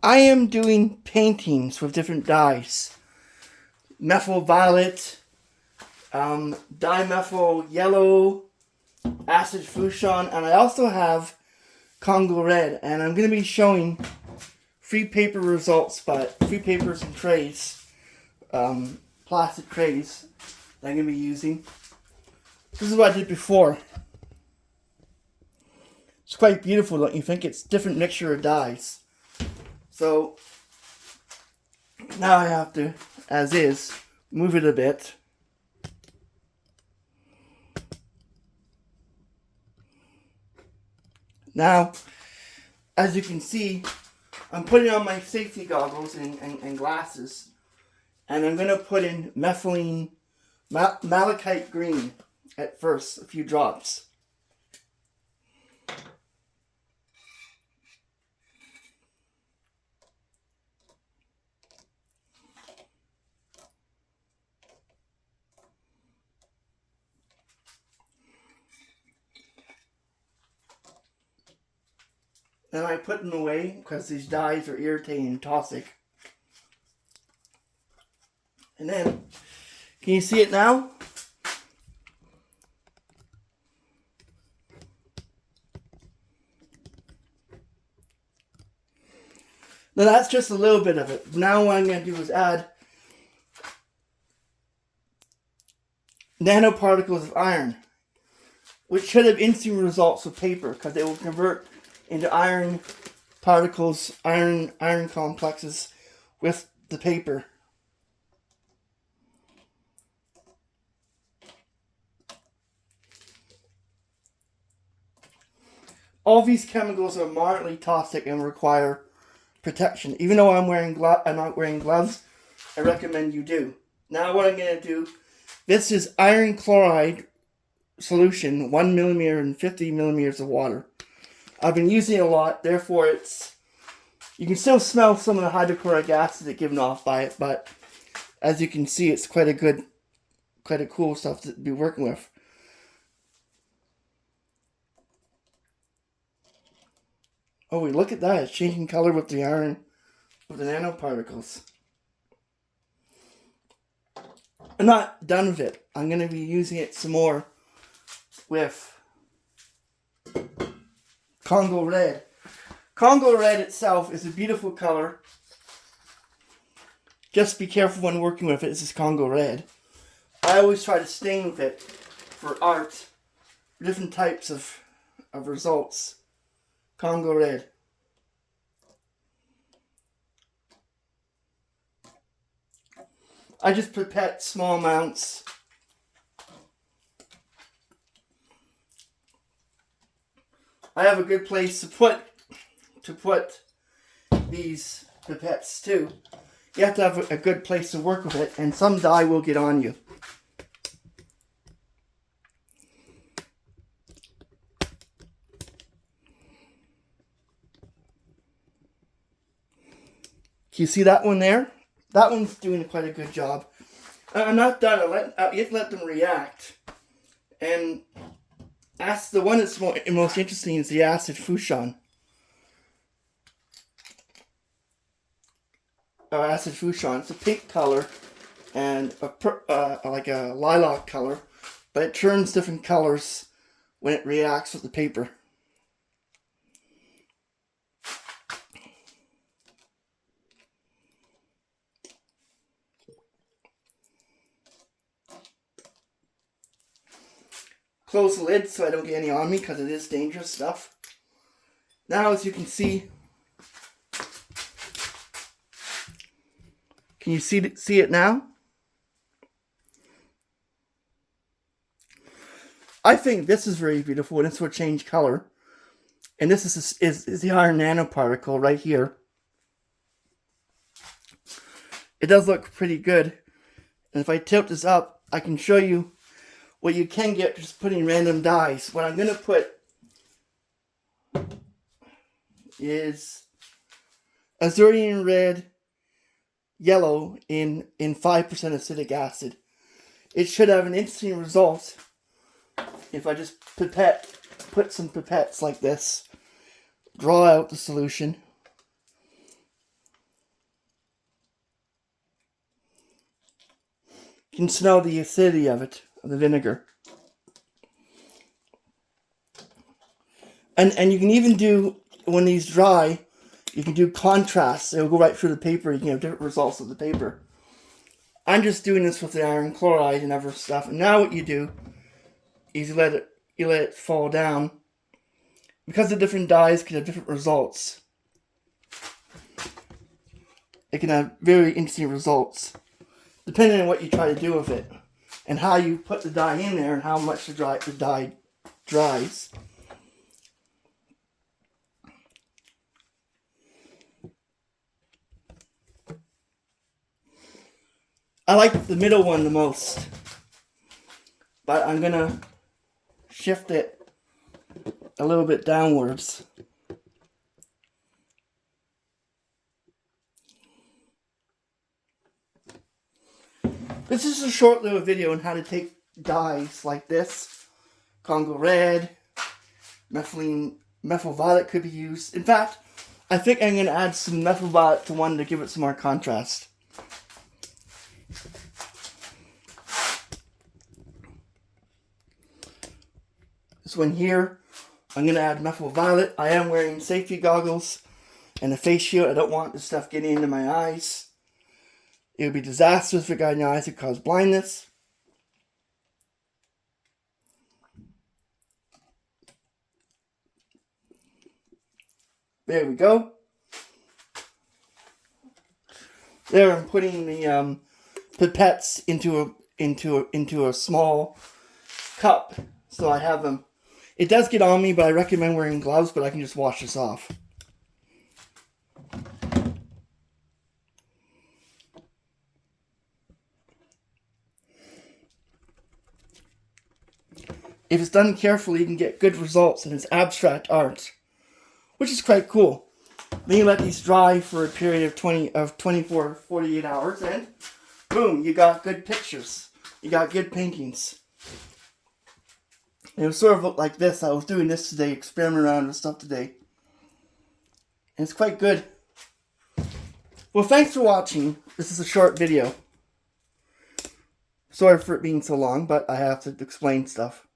I am doing paintings with different dyes. Methyl violet, dimethyl yellow, acid fuchsia, and I also have congo red. And I'm going to be showing free paper results, but free papers and trays, plastic trays that I'm going to be using. This is what I did before. It's quite beautiful, don't you think? It's different mixture of dyes. So now I have to, as is, move it a bit. Now, as you can see, I'm putting on my safety goggles and glasses, and I'm going to put in methylene, malachite green at first, a few drops. Then I put them away because these dyes are irritating and toxic. And then, can you see it now? Now that's just a little bit of it. Now what I'm going to do is add nanoparticles of iron, which should have instant results with paper because it will convert into iron particles, iron complexes with the paper. All these chemicals are moderately toxic and require protection. Even though I'm not wearing gloves, I recommend you do. Now what I'm going to do, this is iron chloride solution, 1 millimeter and 50 millimeters of water. I've been using it a lot, therefore you can still smell some of the hydrochloric acid that's given off by it, but as you can see, it's quite a cool stuff to be working with. Oh, wait, look at that. It's changing color with the iron, with the nanoparticles. I'm not done with it. I'm going to be using it some more with congo red. Congo red itself is a beautiful color. Just be careful when working with it. This is congo red. I always try to stain with it for art, for different types of results. Congo red. I just pipette small amounts. I have a good place to put these pipettes too. You have to have a good place to work with it, and some dye will get on you. Can you see that one there? That one's doing quite a good job. I'm not done. You have to let them react. And that's the one that's most interesting is the acid fuchsia. Acid fuchsia. It's a pink color and like a lilac color, but it turns different colors when it reacts with the paper. Close the lid so I don't get any on me because it is dangerous stuff. Now, as you can see, can you see it now? I think this is very beautiful, and this will change color. And this is the iron nanoparticle right here. It does look pretty good. And if I tilt this up, I can show you what you can get just putting random dyes. What I'm going to put is Alizarin Yellow in 5% acetic acid. It should have an interesting result if I just put some pipettes like this, draw out the solution, You can smell the acidity of it, of the vinegar. And you can even do, when these dry, you can do contrasts. It'll go right through the paper. You can have different results of the paper. I'm just doing this with the iron chloride and other stuff. And now what you do is you let it fall down. Because the different dyes can have different results. It can have very interesting results, depending on what you try to do with it, and how you put the dye in there, and how much the dye dries. I like the middle one the most, but I'm gonna shift it a little bit downwards. This is a short little video on how to take dyes like this. Congo red, methyl violet could be used. In fact, I think I'm going to add some methyl violet to one to give it some more contrast. This one here, I'm going to add methyl violet. I am wearing safety goggles and a face shield. I don't want this stuff getting into my eyes. It would be disastrous if it got in your eyes. It could cause blindness. There we go. There, I'm putting the pipettes into a small cup, so I have them. It does get on me, but I recommend wearing gloves. But I can just wash this off. If it's done carefully, you can get good results, and it's abstract art, which is quite cool. Then you let these dry for a period of 24 to 48 hours, and boom, you got good pictures. You got good paintings. And it sort of looked like this. I was doing this today, experimenting around with stuff today. And it's quite good. Well, thanks for watching. This is a short video. Sorry for it being so long, but I have to explain stuff.